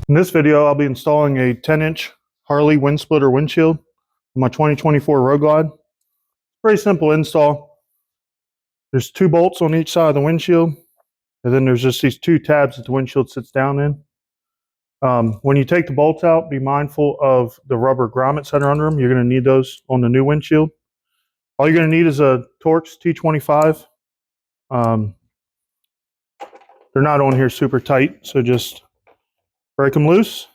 In this video, I'll be installing a 10-inch Harley windsplitter windshield on my 2024 Road Glide. Pretty simple install. There's 2 bolts on each side of the windshield, and then there's just these 2 tabs that the windshield sits down in. When you take the bolts out, be mindful of the rubber grommets that are under them. You're going to need those on the new windshield. All you're going to need is a Torx T25. They're not on here super tight, so just break them loose.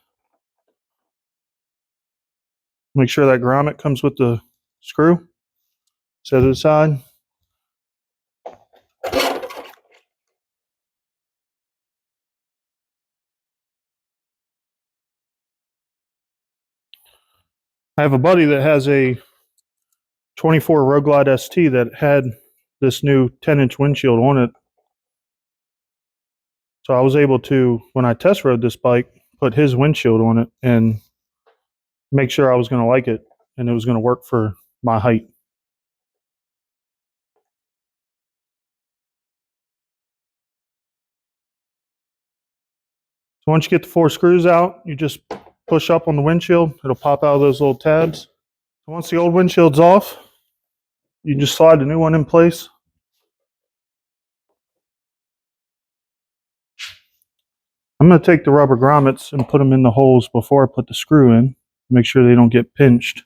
Make sure that grommet comes with the screw. Set it aside. I have a buddy that has a 24 Road Glide ST that had this new 10-inch windshield on it. So I was able to, when I test rode this bike, put his windshield on it and make sure I was going to like it and it was going to work for my height. So once you get the 4 screws out, you just push up on the windshield. It'll pop out of those little tabs. So once the old windshield's off, you just slide the new one in place. I'm going to take the rubber grommets and put them in the holes before I put the screw in. Make sure they don't get pinched.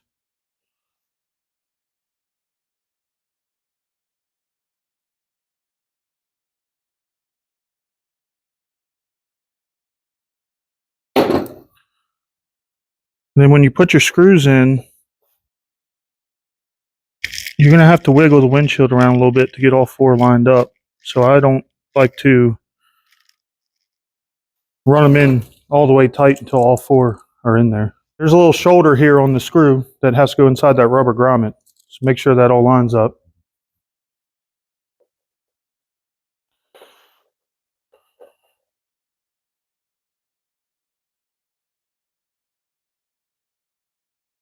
And then when you put your screws in, you're going to have to wiggle the windshield around a little bit to get all 4 lined up. So I don't like to run them in all the way tight until all 4 are in there. There's a little shoulder here on the screw that has to go inside that rubber grommet. So make sure that all lines up.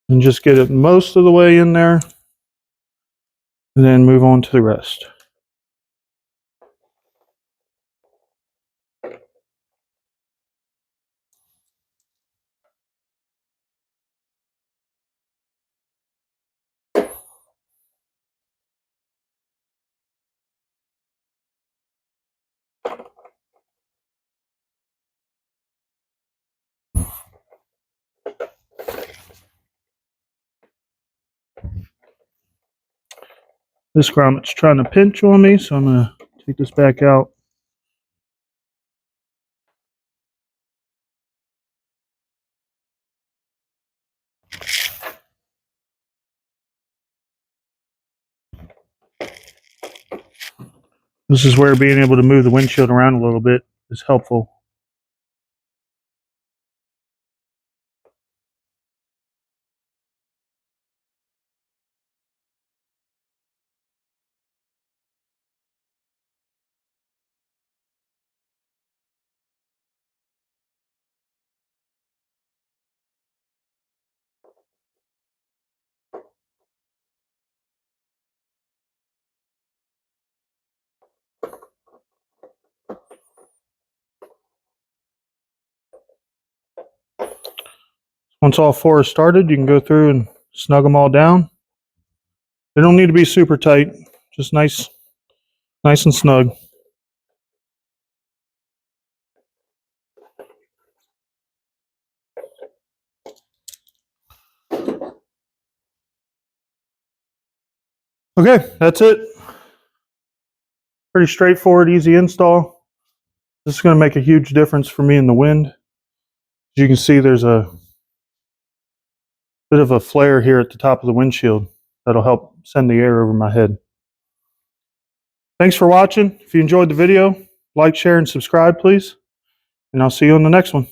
And just get it most of the way in there. And then move on to the rest. This grommet's trying to pinch on me, so I'm going to take this back out. This is where being able to move the windshield around a little bit is helpful. Once all 4 are started, you can go through and snug them all down. They don't need to be super tight, just nice and snug. Okay, that's it. Pretty straightforward, easy install. This is going to make a huge difference for me in the wind. As you can see, there's a bit of a flare here at the top of the windshield that'll help send the air over my head. Thanks for watching. If you enjoyed the video, like, share, and subscribe, please. And I'll see you on the next one.